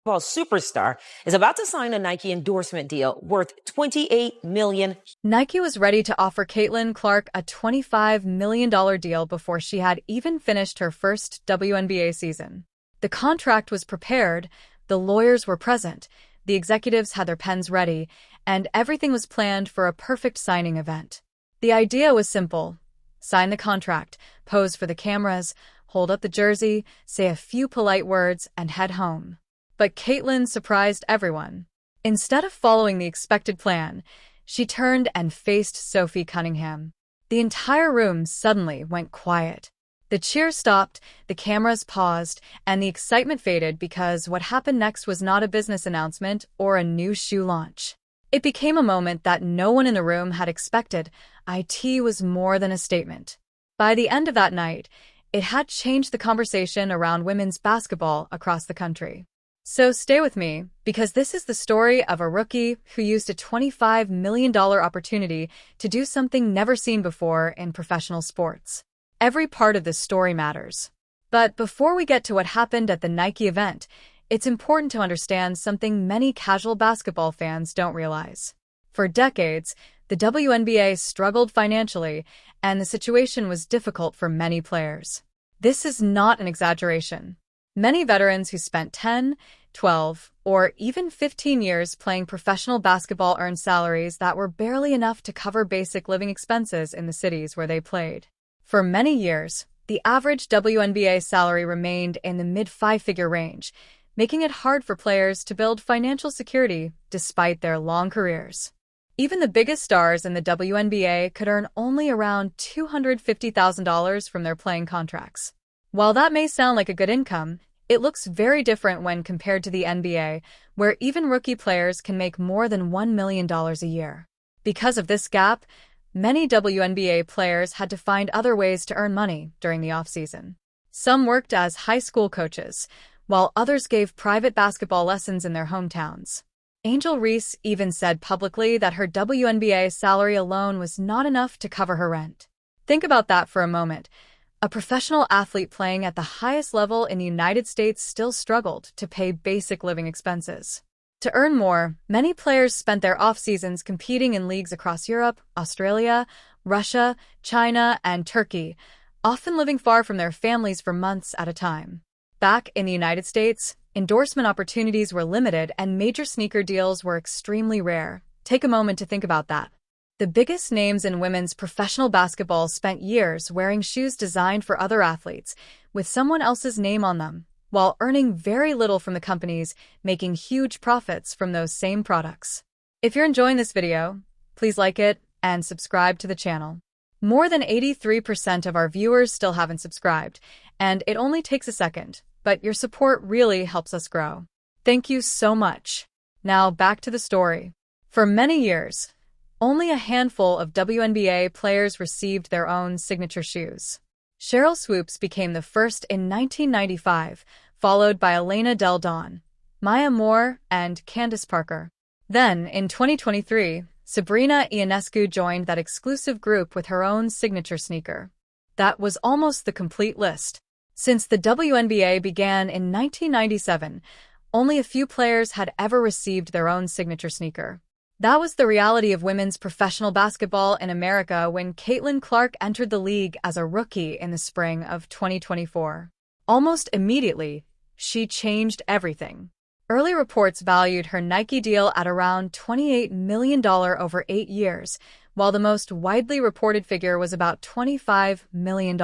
Superstar is about to sign a Nike endorsement deal worth $28 million. Nike was ready to offer Caitlin Clark a $25 million deal before she had even finished her first WNBA season. The contract was prepared, the lawyers were present, the executives had their pens ready, and everything was planned for a perfect signing event. The idea was simple. Sign the contract, pose for the cameras, hold up the jersey, say a few polite words, and head home. But Caitlin surprised everyone. Instead of following the expected plan, she turned and faced Sophie Cunningham. The entire room suddenly went quiet. The cheers stopped, the cameras paused, and the excitement faded because what happened next was not a business announcement or a new shoe launch. It became a moment that no one in the room had expected. It was more than a statement. By the end of that night, it had changed the conversation around women's basketball across the country. So stay with me, because this is the story of a rookie who used a $25 million opportunity to do something never seen before in professional sports. Every part of this story matters. But before we get to what happened at the Nike event, it's important to understand something many casual basketball fans don't realize. For decades, the WNBA struggled financially, and the situation was difficult for many players. This is not an exaggeration. Many veterans who spent 10, 12, or even 15 years playing professional basketball earned salaries that were barely enough to cover basic living expenses in the cities where they played. For many years, the average WNBA salary remained in the mid-five-figure range, making it hard for players to build financial security despite their long careers. Even the biggest stars in the WNBA could earn only around $250,000 from their playing contracts. While that may sound like a good income, it looks very different when compared to the NBA, where even rookie players can make more than $1 million a year. Because of this gap, many WNBA players had to find other ways to earn money during the offseason. Some worked as high school coaches, while others gave private basketball lessons in their hometowns. Angel Reese even said publicly that her WNBA salary alone was not enough to cover her rent. Think about that for a moment. A professional athlete playing at the highest level in the United States still struggled to pay basic living expenses. To earn more, many players spent their off-seasons competing in leagues across Europe, Australia, Russia, China, and Turkey, often living far from their families for months at a time. Back in the United States, endorsement opportunities were limited and major sneaker deals were extremely rare. Take a moment to think about that. The biggest names in women's professional basketball spent years wearing shoes designed for other athletes, with someone else's name on them, while earning very little from the companies making huge profits from those same products. If you're enjoying this video, please like it and subscribe to the channel. More than 83% of our viewers still haven't subscribed, and it only takes a second, but your support really helps us grow. Thank you so much. Now back to the story. For many years, only a handful of WNBA players received their own signature shoes. Sheryl Swoopes became the first in 1995, followed by Elena Del Don, Maya Moore, and Candace Parker. Then, in 2023, Sabrina Ionescu joined that exclusive group with her own signature sneaker. That was almost the complete list. Since the WNBA began in 1997, only a few players had ever received their own signature sneaker. That was the reality of women's professional basketball in America when Caitlin Clark entered the league as a rookie in the spring of 2024. Almost immediately, she changed everything. Early reports valued her Nike deal at around $28 million over 8 years, while the most widely reported figure was about $25 million.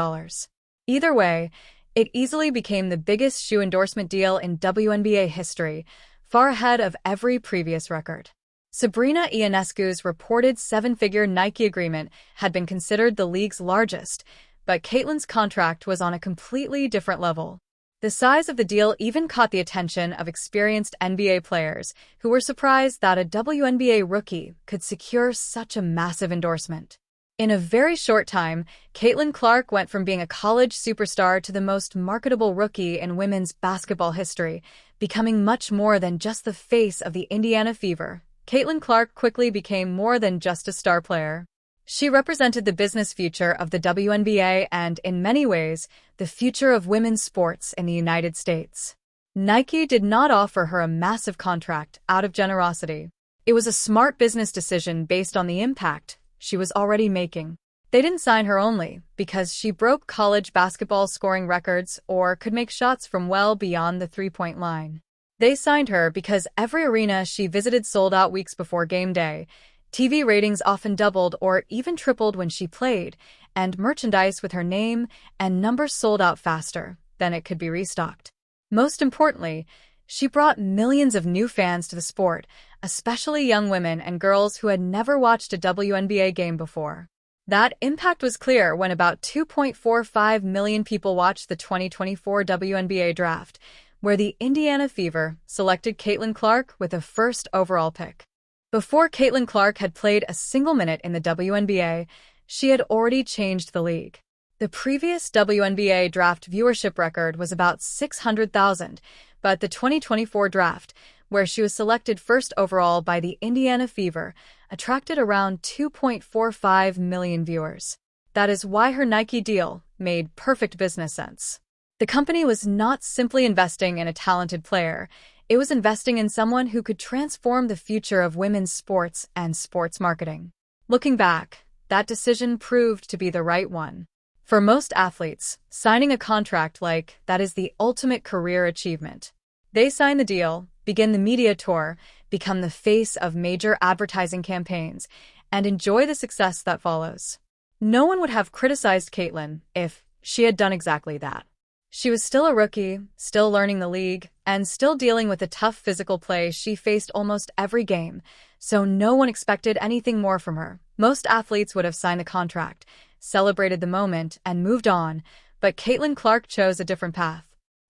Either way, it easily became the biggest shoe endorsement deal in WNBA history, far ahead of every previous record. Sabrina Ionescu's reported 7-figure Nike agreement had been considered the league's largest, but Caitlin's contract was on a completely different level. The size of the deal even caught the attention of experienced NBA players who were surprised that a WNBA rookie could secure such a massive endorsement. In a very short time, Caitlin Clark went from being a college superstar to the most marketable rookie in women's basketball history, becoming much more than just the face of the Indiana Fever. Caitlin Clark quickly became more than just a star player. She represented the business future of the WNBA and, in many ways, the future of women's sports in the United States. Nike did not offer her a massive contract out of generosity. It was a smart business decision based on the impact she was already making. They didn't sign her only because she broke college basketball scoring records or could make shots from well beyond the three-point line. They signed her because every arena she visited sold out weeks before game day. TV ratings often doubled or even tripled when she played, and merchandise with her name and numbers sold out faster than it could be restocked. Most importantly, she brought millions of new fans to the sport, especially young women and girls who had never watched a WNBA game before. That impact was clear when about 2.45 million people watched the 2024 WNBA draft, where the Indiana Fever selected Caitlin Clark with a first overall pick. Before Caitlin Clark had played a single minute in the WNBA, she had already changed the league. The previous WNBA draft viewership record was about 600,000, but the 2024 draft, where she was selected first overall by the Indiana Fever, attracted around 2.45 million viewers. That is why her Nike deal made perfect business sense. The company was not simply investing in a talented player, it was investing in someone who could transform the future of women's sports and sports marketing. Looking back, that decision proved to be the right one. For most athletes, signing a contract like that is the ultimate career achievement. They sign the deal, begin the media tour, become the face of major advertising campaigns, and enjoy the success that follows. No one would have criticized Caitlin if she had done exactly that. She was still a rookie, still learning the league, and still dealing with the tough physical play she faced almost every game, so no one expected anything more from her. Most athletes would have signed the contract, celebrated the moment, and moved on, but Caitlin Clark chose a different path.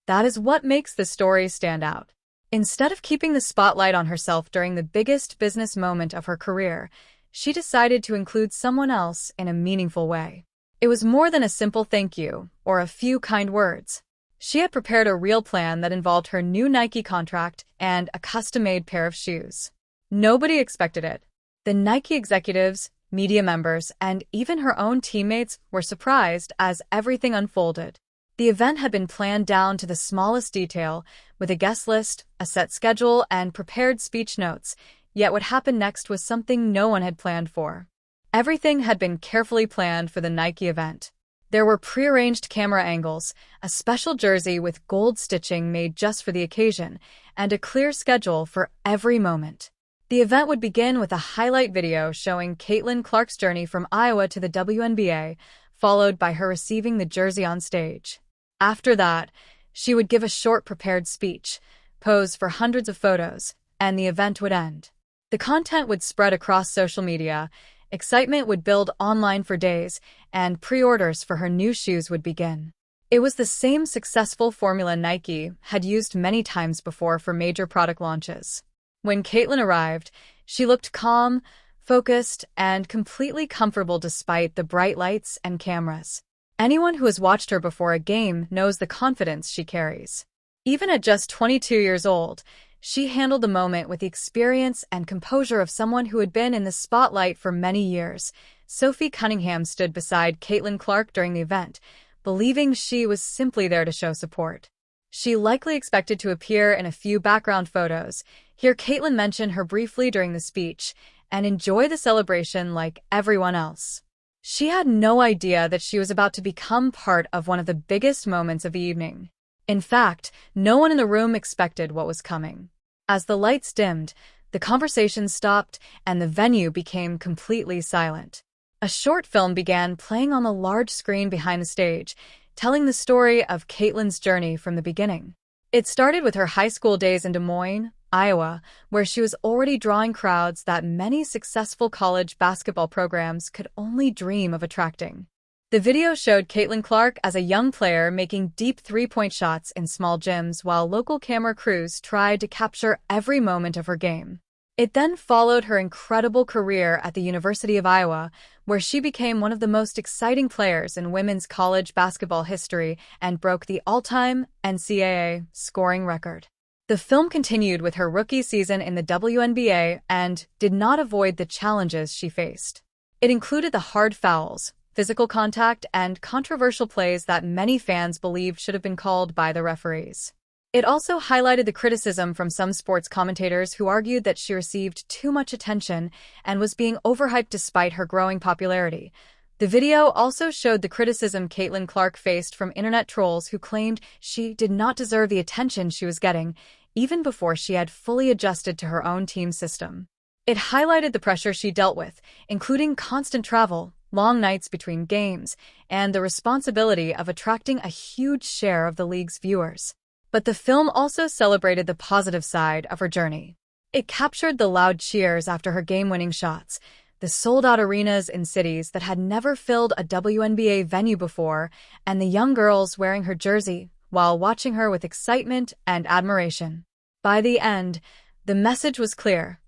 That is what makes the story stand out. Instead of keeping the spotlight on herself during the biggest business moment of her career, she decided to include someone else in a meaningful way. It was more than a simple thank you or a few kind words. She had prepared a real plan that involved her new Nike contract and a custom-made pair of shoes. Nobody expected it. The Nike executives, media members, and even her own teammates were surprised as everything unfolded. The event had been planned down to the smallest detail, with a guest list, a set schedule, and prepared speech notes, yet what happened next was something no one had planned for. Everything had been carefully planned for the Nike event. There were prearranged camera angles, a special jersey with gold stitching made just for the occasion, and a clear schedule for every moment. The event would begin with a highlight video showing Caitlin Clark's journey from Iowa to the WNBA, followed by her receiving the jersey on stage. After that, she would give a short prepared speech, pose for hundreds of photos, and the event would end. The content would spread across social media, excitement would build online for days, and pre-orders for her new shoes would begin. It was the same successful formula Nike had used many times before for major product launches. When Caitlin arrived, she looked calm, focused, and completely comfortable despite the bright lights and cameras. Anyone who has watched her before a game knows the confidence she carries. Even at just 22 years old, she handled the moment with the experience and composure of someone who had been in the spotlight for many years. Sophie Cunningham stood beside Caitlin Clark during the event, believing she was simply there to show support. She likely expected to appear in a few background photos, hear Caitlin mention her briefly during the speech, and enjoy the celebration like everyone else. She had no idea that she was about to become part of one of the biggest moments of the evening. In fact, no one in the room expected what was coming. As the lights dimmed, the conversation stopped and the venue became completely silent. A short film began playing on the large screen behind the stage, telling the story of Caitlin's journey from the beginning. It started with her high school days in Des Moines, Iowa, where she was already drawing crowds that many successful college basketball programs could only dream of attracting. The video showed Caitlin Clark as a young player making deep three-point shots in small gyms while local camera crews tried to capture every moment of her game. It then followed her incredible career at the University of Iowa, where she became one of the most exciting players in women's college basketball history and broke the all-time NCAA scoring record. The film continued with her rookie season in the WNBA and did not avoid the challenges she faced. It included the hard fouls, physical contact, and controversial plays that many fans believed should have been called by the referees. It also highlighted the criticism from some sports commentators who argued that she received too much attention and was being overhyped despite her growing popularity. The video also showed the criticism Caitlin Clark faced from internet trolls who claimed she did not deserve the attention she was getting, even before she had fully adjusted to her own team system. It highlighted the pressure she dealt with, including constant travel, long nights between games, and the responsibility of attracting a huge share of the league's viewers. But the film also celebrated the positive side of her journey. It captured the loud cheers after her game-winning shots, the sold-out arenas in cities that had never filled a WNBA venue before, and the young girls wearing her jersey while watching her with excitement and admiration. By the end, the message was clear.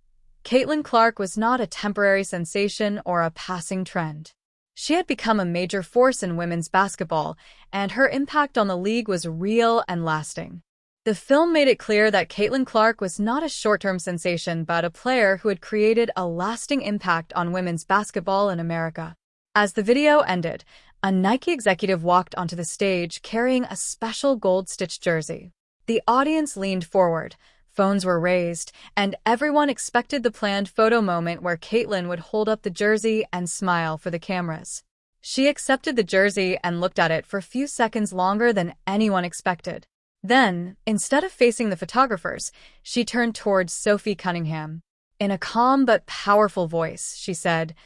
Caitlin Clark was not a temporary sensation or a passing trend. She had become a major force in women's basketball, and her impact on the league was real and lasting. The film made it clear that Caitlin Clark was not a short-term sensation but a player who had created a lasting impact on women's basketball in America. As the video ended, a Nike executive walked onto the stage carrying a special gold-stitched jersey. The audience leaned forward, phones were raised, and everyone expected the planned photo moment where Caitlin would hold up the jersey and smile for the cameras. She accepted the jersey and looked at it for a few seconds longer than anyone expected. Then, instead of facing the photographers, she turned towards Sophie Cunningham. In a calm but powerful voice, she said,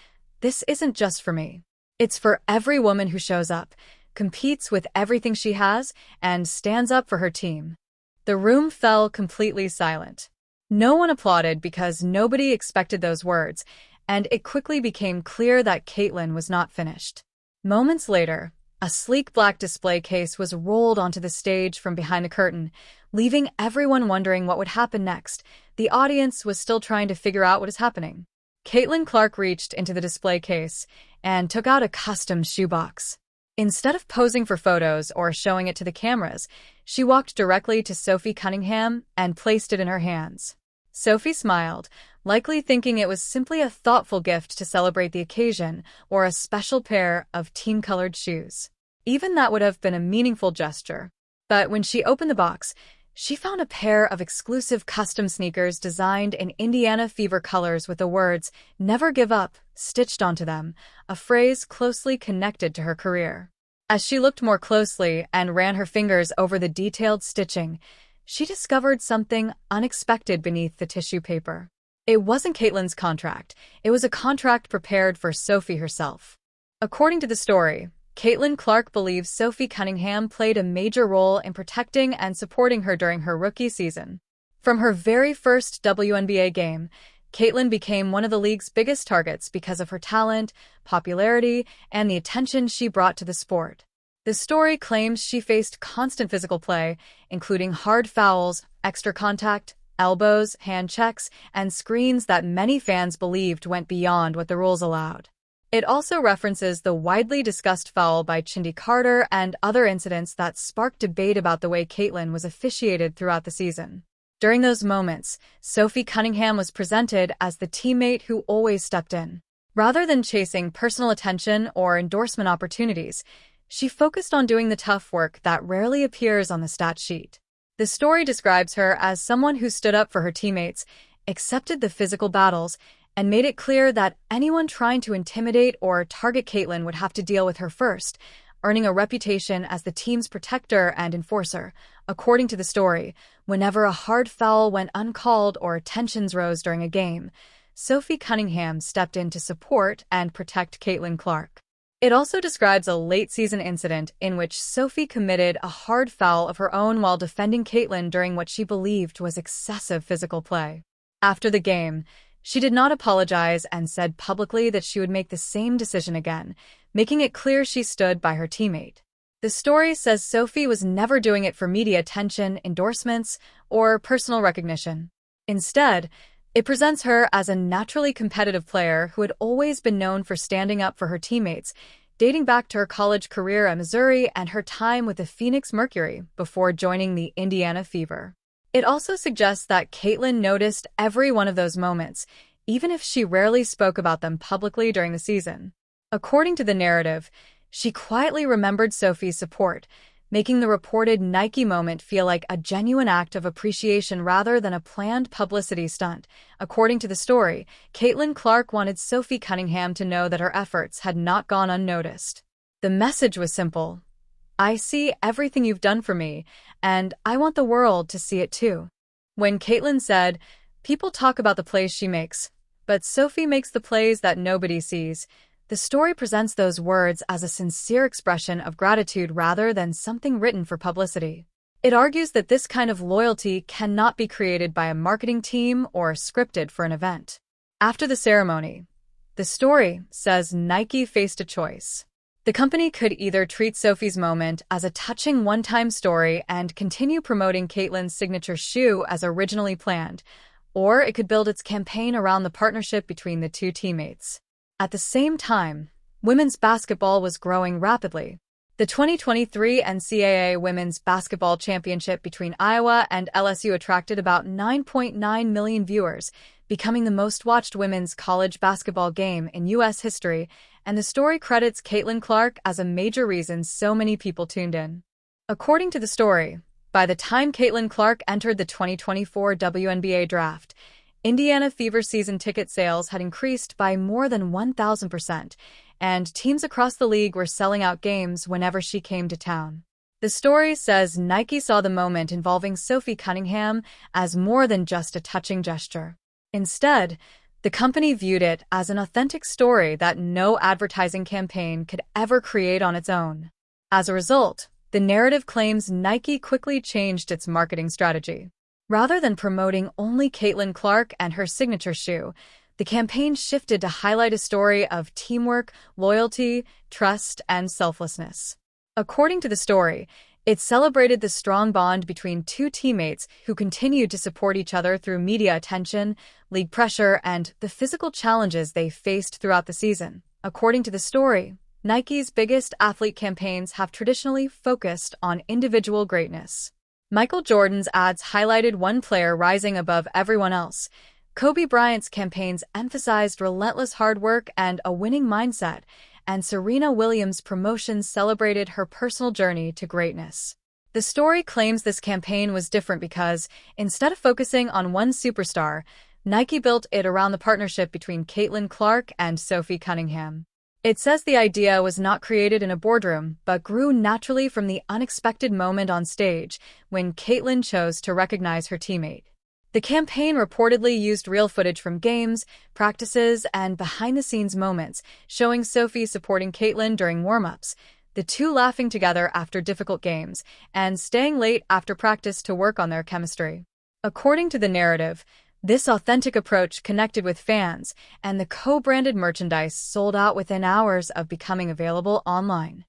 "This isn't just for me. It's for every woman who shows up, competes with everything she has, and stands up for her team." The room fell completely silent. No one applauded because nobody expected those words, and it quickly became clear that Caitlin was not finished. Moments later, a sleek black display case was rolled onto the stage from behind the curtain, leaving everyone wondering what would happen next. The audience was still trying to figure out what is happening. Caitlin Clark reached into the display case and took out a custom shoebox. Instead of posing for photos or showing it to the cameras, she walked directly to Sophie Cunningham and placed it in her hands. Sophie smiled, likely thinking it was simply a thoughtful gift to celebrate the occasion or a special pair of team-colored shoes. Even that would have been a meaningful gesture. But when she opened the box, she found a pair of exclusive custom sneakers designed in Indiana Fever colors with the words, "Never give up," stitched onto them, a phrase closely connected to her career. As she looked more closely and ran her fingers over the detailed stitching, she discovered something unexpected beneath the tissue paper. It wasn't Caitlin's contract. It was a contract prepared for Sophie herself. According to the story, Caitlin Clark believes Sophie Cunningham played a major role in protecting and supporting her during her rookie season. From her very first WNBA game, Caitlin became one of the league's biggest targets because of her talent, popularity, and the attention she brought to the sport. The story claims she faced constant physical play, including hard fouls, extra contact, elbows, hand checks, and screens that many fans believed went beyond what the rules allowed. It also references the widely discussed foul by Chindi Carter and other incidents that sparked debate about the way Caitlin was officiated throughout the season. During those moments, Sophie Cunningham was presented as the teammate who always stepped in. Rather than chasing personal attention or endorsement opportunities, she focused on doing the tough work that rarely appears on the stat sheet. The story describes her as someone who stood up for her teammates, accepted the physical battles, and made it clear that anyone trying to intimidate or target Caitlin would have to deal with her first, earning a reputation as the team's protector and enforcer. According to the story, whenever a hard foul went uncalled or tensions rose during a game, Sophie Cunningham stepped in to support and protect Caitlin Clark. It also describes a late-season incident in which Sophie committed a hard foul of her own while defending Caitlin during what she believed was excessive physical play. After the game, she did not apologize and said publicly that she would make the same decision again, making it clear she stood by her teammate. The story says Sophie was never doing it for media attention, endorsements, or personal recognition. Instead, it presents her as a naturally competitive player who had always been known for standing up for her teammates, dating back to her college career at Missouri and her time with the Phoenix Mercury before joining the Indiana Fever. It also suggests that Caitlin noticed every one of those moments, even if she rarely spoke about them publicly during the season. According to the narrative, she quietly remembered Sophie's support, making the reported Nike moment feel like a genuine act of appreciation rather than a planned publicity stunt. According to the story, Caitlin Clark wanted Sophie Cunningham to know that her efforts had not gone unnoticed. The message was simple: "I see everything you've done for me, and I want the world to see it too." When Caitlin said, "People talk about the plays she makes, but Sophie makes the plays that nobody sees," the story presents those words as a sincere expression of gratitude rather than something written for publicity. It argues that this kind of loyalty cannot be created by a marketing team or scripted for an event. After the ceremony, the story says Nike faced a choice. The company could either treat Sophie's moment as a touching one-time story and continue promoting Caitlin's signature shoe as originally planned, or it could build its campaign around the partnership between the two teammates. At the same time, women's basketball was growing rapidly. The 2023 NCAA Women's Basketball Championship between Iowa and LSU attracted about 9.9 million viewers, becoming the most-watched women's college basketball game in U.S. history, and the story credits Caitlin Clark as a major reason so many people tuned in. According to the story, by the time Caitlin Clark entered the 2024 WNBA draft, Indiana Fever season ticket sales had increased by more than 1,000%, and teams across the league were selling out games whenever she came to town. The story says Nike saw the moment involving Sophie Cunningham as more than just a touching gesture. Instead, the company viewed it as an authentic story that no advertising campaign could ever create on its own. As a result, the narrative claims Nike quickly changed its marketing strategy. Rather than promoting only Caitlin Clark and her signature shoe, the campaign shifted to highlight a story of teamwork, loyalty, trust, and selflessness. According to the story, it celebrated the strong bond between two teammates who continued to support each other through media attention, league pressure, and the physical challenges they faced throughout the season. According to the story, Nike's biggest athlete campaigns have traditionally focused on individual greatness. Michael Jordan's ads highlighted one player rising above everyone else. Kobe Bryant's campaigns emphasized relentless hard work and a winning mindset, and Serena Williams' promotions celebrated her personal journey to greatness. The story claims this campaign was different because, instead of focusing on one superstar, Nike built it around the partnership between Caitlin Clark and Sophie Cunningham. It says the idea was not created in a boardroom, but grew naturally from the unexpected moment on stage when Caitlin chose to recognize her teammate. The campaign reportedly used real footage from games, practices, and behind-the-scenes moments, showing Sophie supporting Caitlin during warm-ups, the two laughing together after difficult games, and staying late after practice to work on their chemistry. According to the narrative, this authentic approach connected with fans, and the co-branded merchandise sold out within hours of becoming available online.